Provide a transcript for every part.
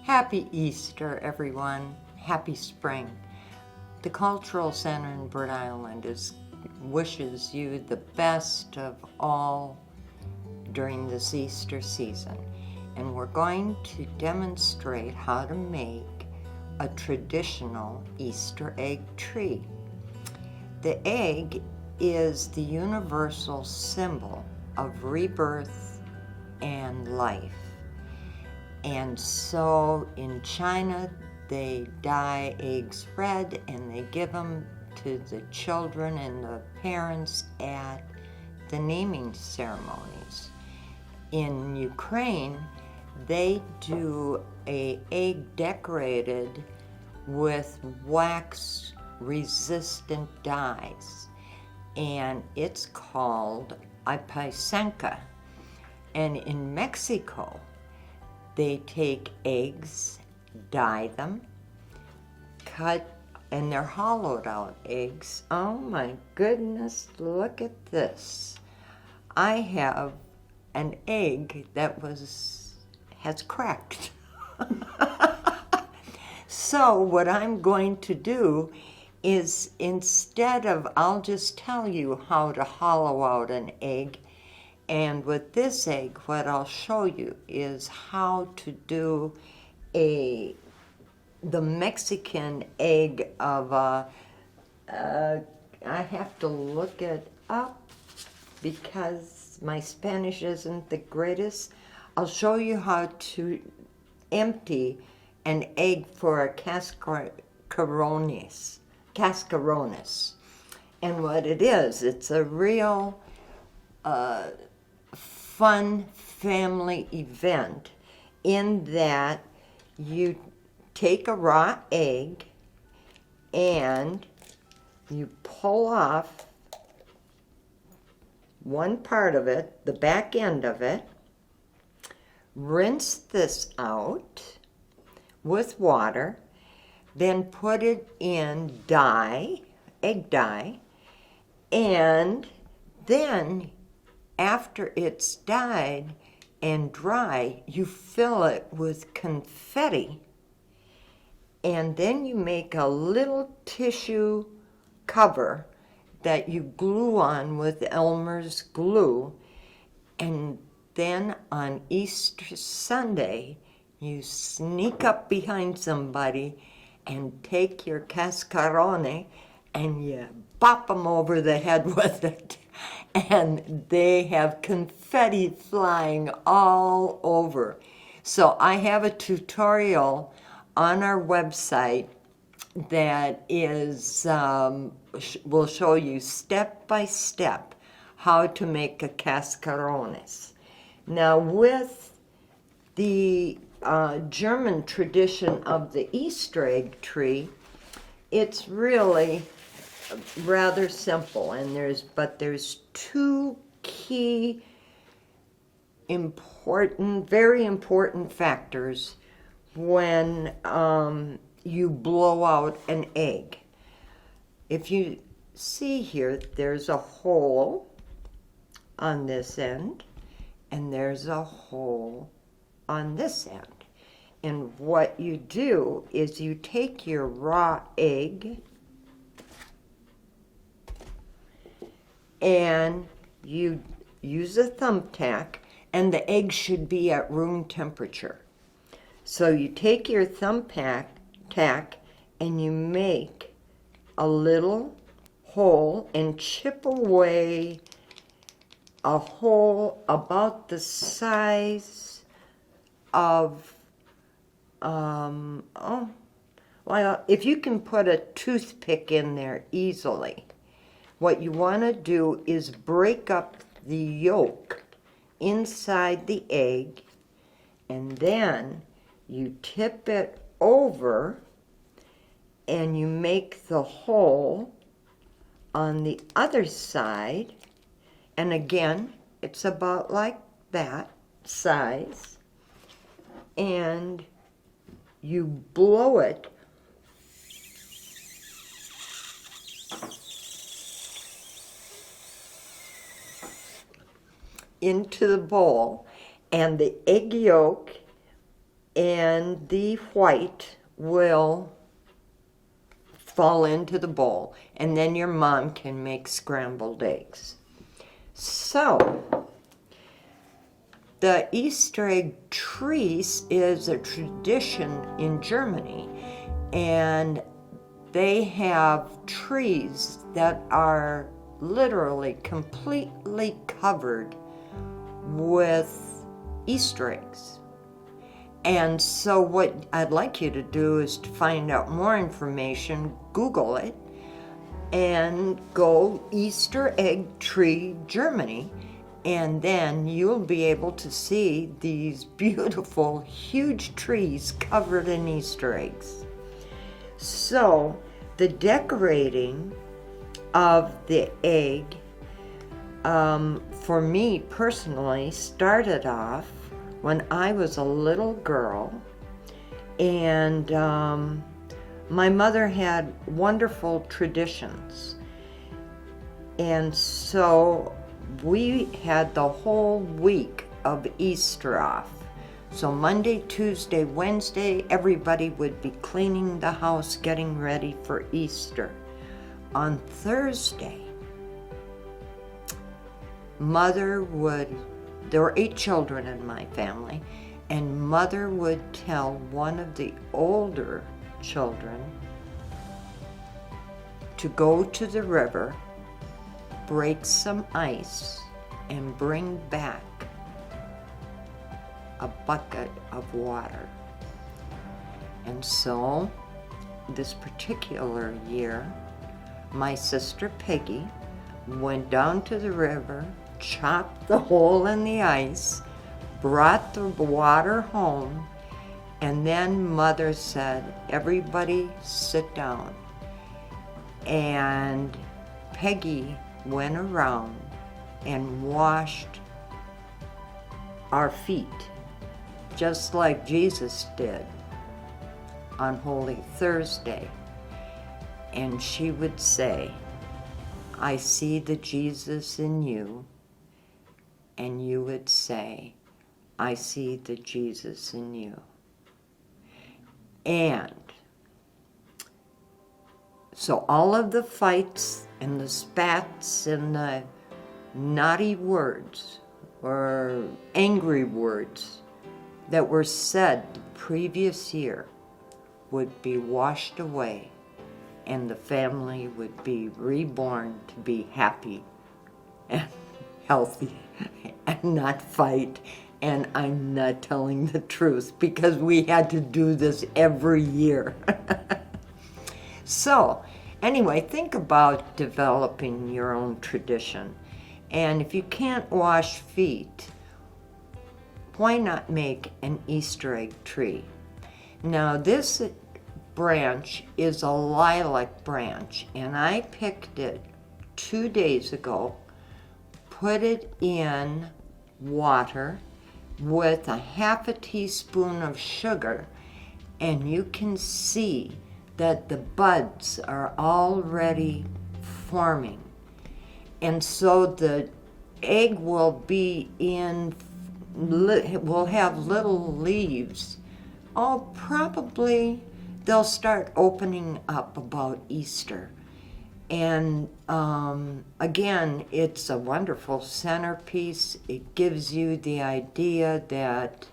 Happy Easter, everyone. Happy spring. The Cultural Center in Bird Island wishes you the best of all during this Easter season. And we're going to demonstrate how to make a traditional Easter egg tree. The egg is the universal symbol of rebirth and life. And so in China, they dye eggs red and they give them to the children and the parents at the naming ceremonies. In Ukraine, they do an egg decorated with wax resistant dyes, and it's called Ipasenka. And in Mexico, they take eggs, dye them, cut, and they're hollowed out eggs. Oh my goodness, look at this. I have an egg that has cracked. So what I'm going to do is I'll just tell you how to hollow out an egg. And with this egg, what I'll show you is how to do the Mexican egg of I have to look it up because my Spanish isn't the greatest. I'll show you how to empty an egg for a cascarones. And what it is, it's a real fun family event in that you take a raw egg and you pull off one part of it, the back end of it, rinse this out with water, then put it in egg dye, and then after it's dyed and dry, you fill it with confetti, and then you make a little tissue cover that you glue on with Elmer's glue, and then on Easter Sunday, you sneak up behind somebody and take your cascarone and you bop them over the head with it. And they have confetti flying all over. So I have a tutorial on our website that will show you step by step how to make a cascarones. Now with the German tradition of the Easter egg tree, it's really rather simple, and there's two key very important factors when you blow out an egg. If you see here, there's a hole on this end and there's a hole on this end. And what you do is you take your raw egg and you use a thumbtack, and the egg should be at room temperature. So you take your thumbtack and you make a little hole and chip away a hole about the size of if you can put a toothpick in there easily. What you want to do is break up the yolk inside the egg, and then you tip it over and you make the hole on the other side, and again it's about like that size, and you blow it into the bowl, and the egg yolk and the white will fall into the bowl, and then your mom can make scrambled eggs. So, the Easter egg tree is a tradition in Germany, and they have trees that are literally completely covered with Easter eggs. And so what I'd like you to do is to find out more information, Google it, and go Easter egg tree Germany, and then you'll be able to see these beautiful, huge trees covered in Easter eggs. So the decorating of the egg, for me personally, started off when I was a little girl, and my mother had wonderful traditions, and so we had the whole week of Easter off. So Monday, Tuesday, Wednesday, everybody would be cleaning the house, getting ready for Easter. On Thursday, there were 8 children in my family, and Mother would tell one of the older children to go to the river, break some ice, and bring back a bucket of water. And so, this particular year, my sister Peggy went down to the river, chopped the hole in the ice, brought the water home, and then Mother said, "Everybody sit down." And Peggy went around and washed our feet, just like Jesus did on Holy Thursday. And she would say, "I see the Jesus in you." And you would say, "I see the Jesus in you." And so all of the fights and the spats and the naughty words or angry words that were said the previous year would be washed away, and the family would be reborn to be happy and healthy and not fight. And I'm not telling the truth because we had to do this every year. So, anyway, think about developing your own tradition. And if you can't wash feet, why not make an Easter egg tree? Now, this branch is a lilac branch, and I picked it 2 days ago, put it in water with a half a teaspoon of sugar, and you can see that the buds are already forming. And so the egg will have little leaves. Oh, probably they'll start opening up about Easter. And again, it's a wonderful centerpiece. It gives you the idea that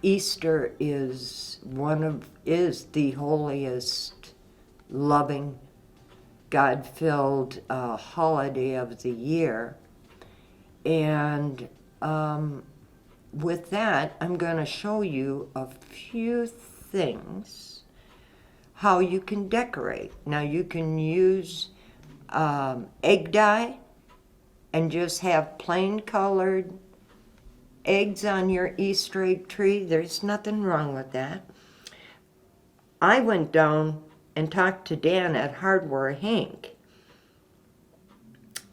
Easter is the holiest, loving, God-filled holiday of the year. And with that, I'm going to show you a few things how you can decorate. Now, you can use egg dye and just have plain colored eggs on your Easter egg tree. There's nothing wrong with that. I went down and talked to Dan at Hardware Hank,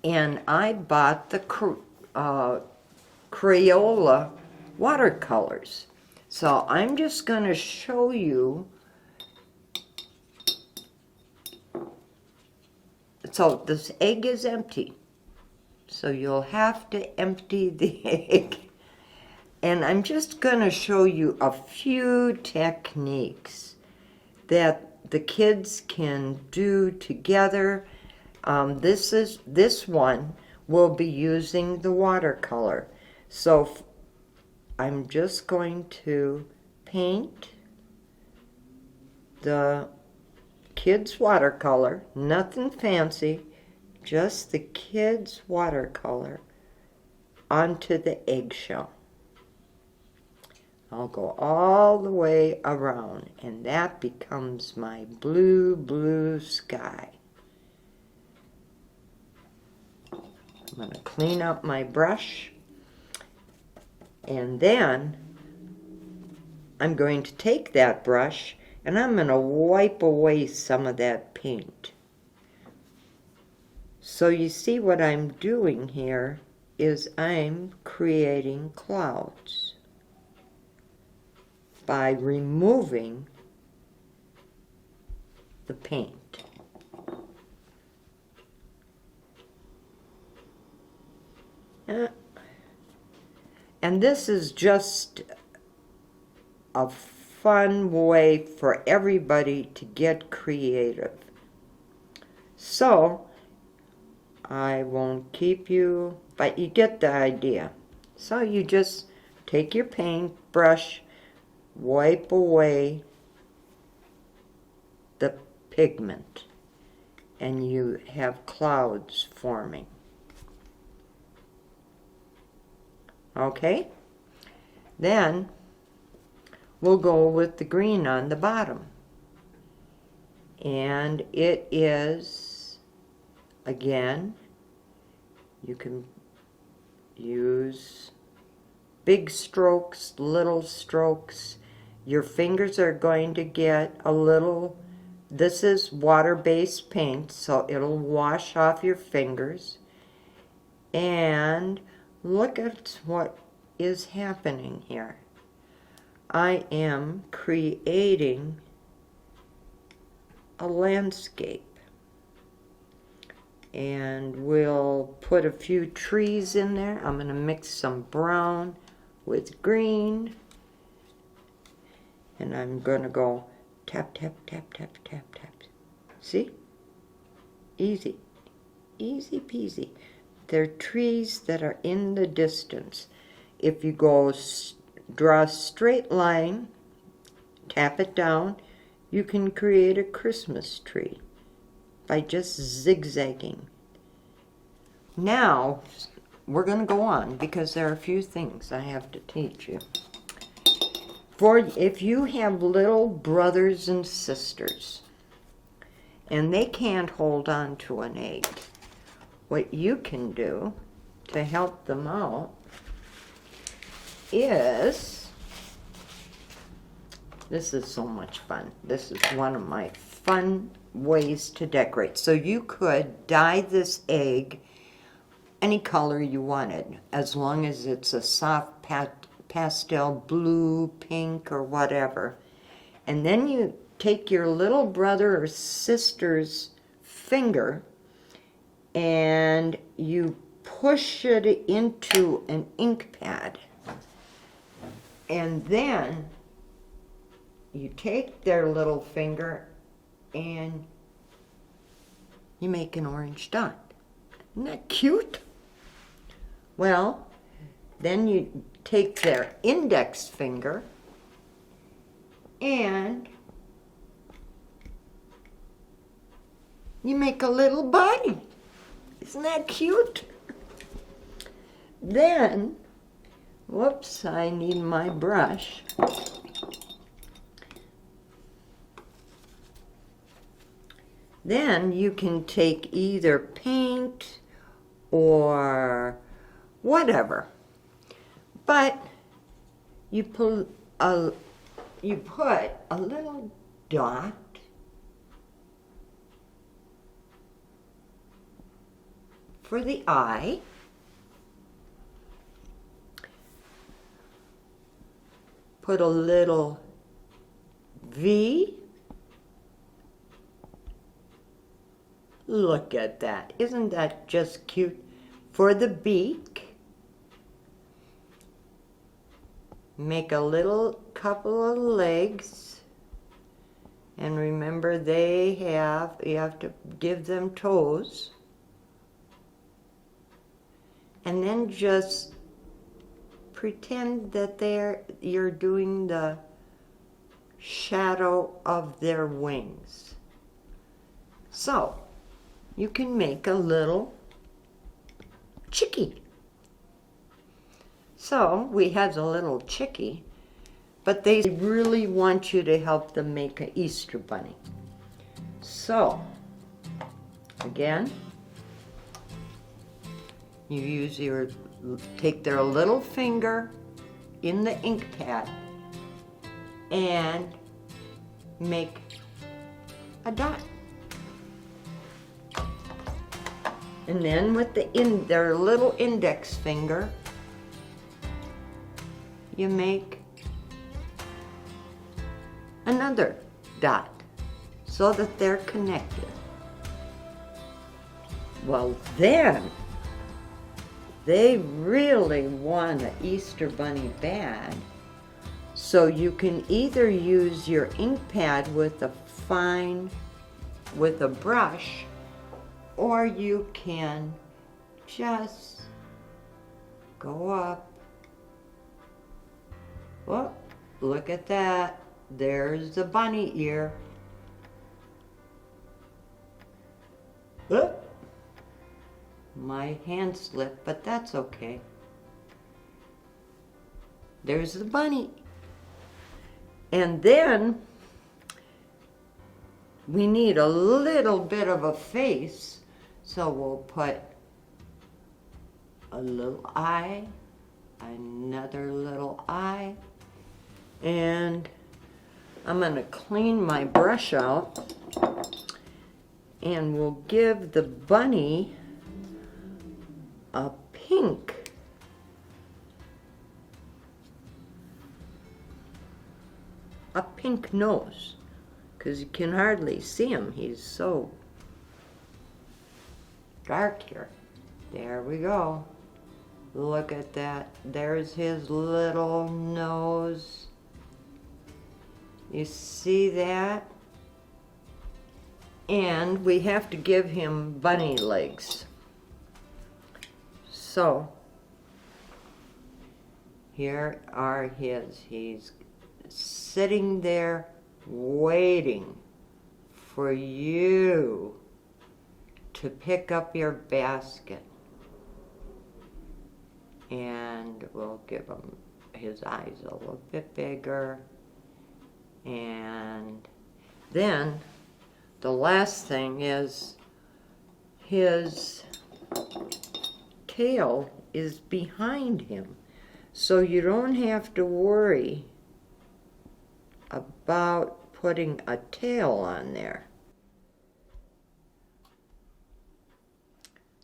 and I bought the Crayola watercolors. So I'm just going to show you. So this egg is empty, so you'll have to empty the egg. And I'm just going to show you a few techniques that the kids can do together. This one will be using the watercolor. So I'm just going to paint the kids' watercolor, nothing fancy, just the kids' watercolor onto the eggshell. I'll go all the way around, and that becomes my blue, blue sky. I'm going to clean up my brush, and then I'm going to take that brush and I'm going to wipe away some of that paint. So you see what I'm doing here is I'm creating clouds by removing the paint. And this is just a fun way for everybody to get creative. So, I won't keep you, but you get the idea. So you just take your paintbrush, wipe away the pigment, and you have clouds forming. Okay? Then we'll go with the green on the bottom. And it is, again, you can use big strokes, little strokes. Your fingers are going to get a little, this is water-based paint, so it'll wash off your fingers. And look at what is happening here. I am creating a landscape. And we'll put a few trees in there. I'm going to mix some brown with green. And I'm going to go tap, tap, tap, tap, tap, tap. See? Easy. Easy peasy. They're trees that are in the distance. If you go draw a straight line, tap it down, you can create a Christmas tree by just zigzagging. Now, we're going to go on because there are a few things I have to teach you. If you have little brothers and sisters and they can't hold on to an egg, what you can do to help them out is, this is so much fun. This is one of my fun ways to decorate. So you could dye this egg any color you wanted, as long as it's a soft pastel blue, pink, or whatever. And then you take your little brother or sister's finger and you push it into an ink pad. And then you take their little finger and you make an orange dot. Isn't that cute? Well, then you take their index finger and you make a little body. Isn't that cute? Then, whoops, I need my brush. Then you can take either paint or whatever, but you put a little dot for the eye, put a little V. Look at that. Isn't that just cute? For the beak. make a little couple of legs, and remember you have to give them toes, and then just pretend that you're doing the shadow of their wings. So you can make a little chickie. So we have a little chickie, but they really want you to help them make an Easter bunny. So again, you take their little finger in the ink pad and make a dot. And then with their little index finger, you make another dot so that they're connected. Well, then they really want an Easter bunny bad, so you can either use your ink pad with a brush, or you can just go up. Oh, look at that. There's the bunny ear. Oh, my hand slipped, but that's okay. There's the bunny. And then we need a little bit of a face, so we'll put a little eye, another little eye, and I'm going to clean my brush out, and we'll give the bunny a pink nose, because you can hardly see him. He's so dark here. There we go. Look at that. There's his little nose. You see that? And we have to give him bunny legs. So here are his. He's sitting there waiting for you to pick up your basket. And we'll give him his eyes a little bit bigger. And then the last thing is his tail is behind him. So you don't have to worry about putting a tail on there.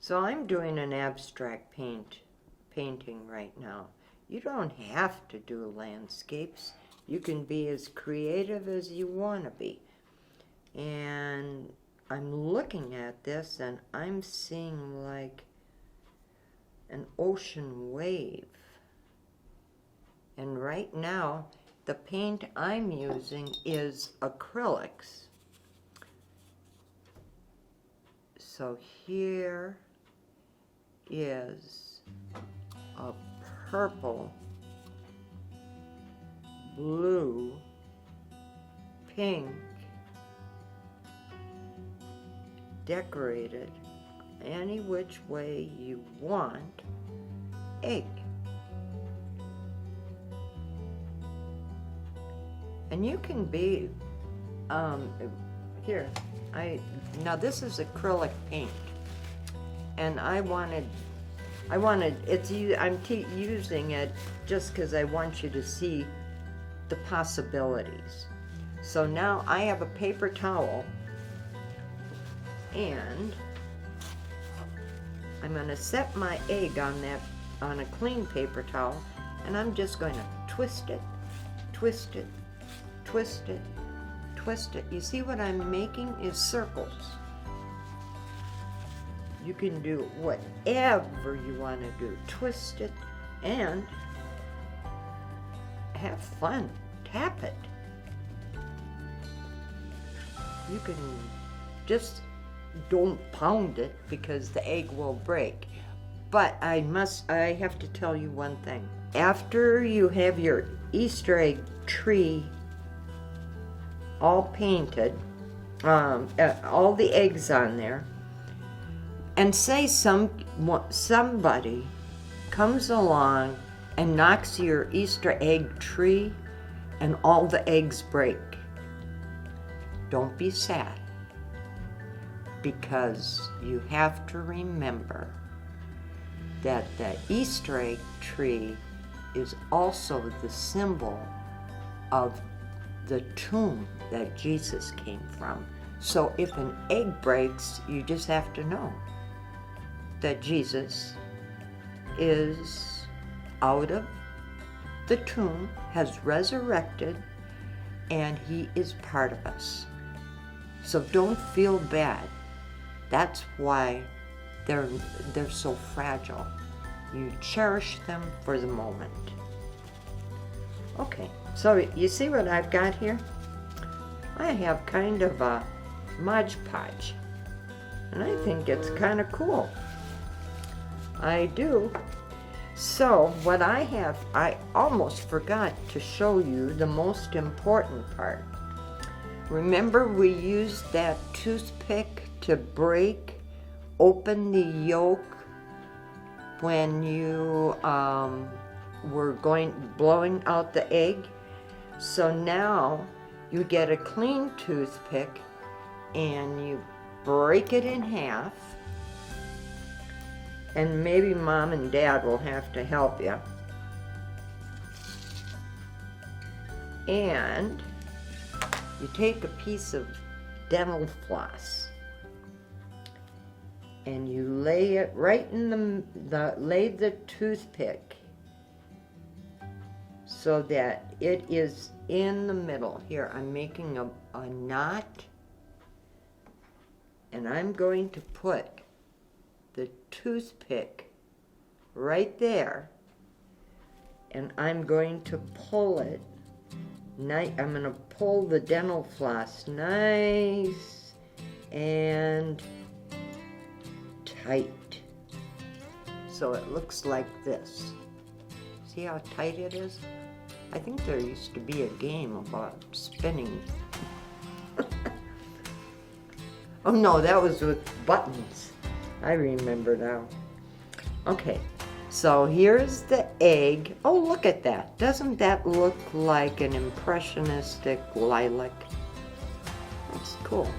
So I'm doing an abstract painting right now. You don't have to do landscapes. You can be as creative as you want to be. And I'm looking at this and I'm seeing like an ocean wave. And right now, the paint I'm using is acrylics. So here is a purple, blue, pink, decorated any which way you want egg. And you can be, here, now this is acrylic paint, and I'm using it just because I want you to see the possibilities. So now I have a paper towel, and I'm going to set my egg on a clean paper towel, and I'm just going to twist it, twist it, twist it, twist it. You see what I'm making is circles. You can do whatever you want to do. Twist it, and have fun. Tap it. You can just don't pound it because the egg will break. But I have to tell you one thing. After you have your Easter egg tree all painted, all the eggs on there, and say somebody comes along and knocks your Easter egg tree and all the eggs break, don't be sad, because you have to remember that the Easter egg tree is also the symbol of the tomb that Jesus came from. So if an egg breaks, you just have to know that Jesus is out of the tomb, has resurrected, and he is part of us. So don't feel bad. That's why they're so fragile. You cherish them for the moment. Okay, so you see what I've got here? I have kind of a Mod Podge, and I think it's kind of cool. I do. So what I have, I almost forgot to show you the most important part. Remember, we used that toothpick to break open the yolk when you were blowing out the egg? So now you get a clean toothpick and you break it in half, and maybe Mom and Dad will have to help you. And you take a piece of dental floss and you lay it right in lay the toothpick so that it is in the middle. Here, I'm making a knot, and I'm going to put the toothpick right there, and I'm going to pull it. I'm going to pull the dental floss nice and tight, so it looks like this. See how tight it is? I think there used to be a game about spinning. Oh no, that was with buttons. I remember now. Okay, so here's the egg. Oh, look at that. Doesn't that look like an impressionistic lilac? That's cool.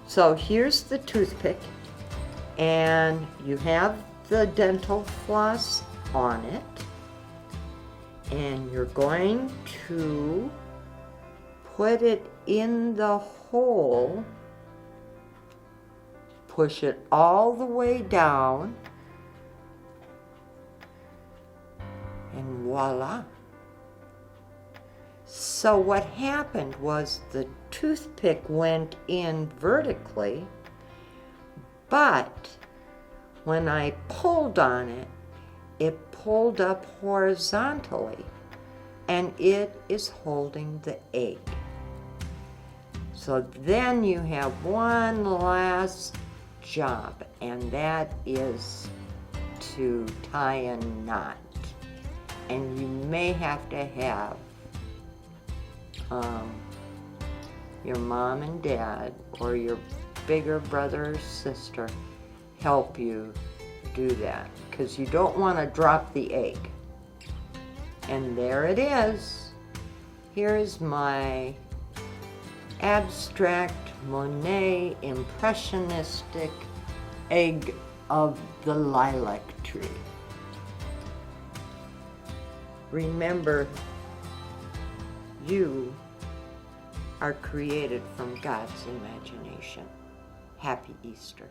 So here's the toothpick, and you have the dental floss on it, and you're going to put it in the hole, push it all the way down, and voila. So what happened was the toothpick went in vertically, but when I pulled on it, it pulled up horizontally, and it is holding the egg. So then you have one last job, and that is to tie a knot. And you may have to have your mom and dad or your bigger brother or sister help you do that, because you don't want to drop the egg. And there it is. Here's my abstract Monet impressionistic egg of the lilac tree. Remember, you are created from God's imagination. Happy Easter.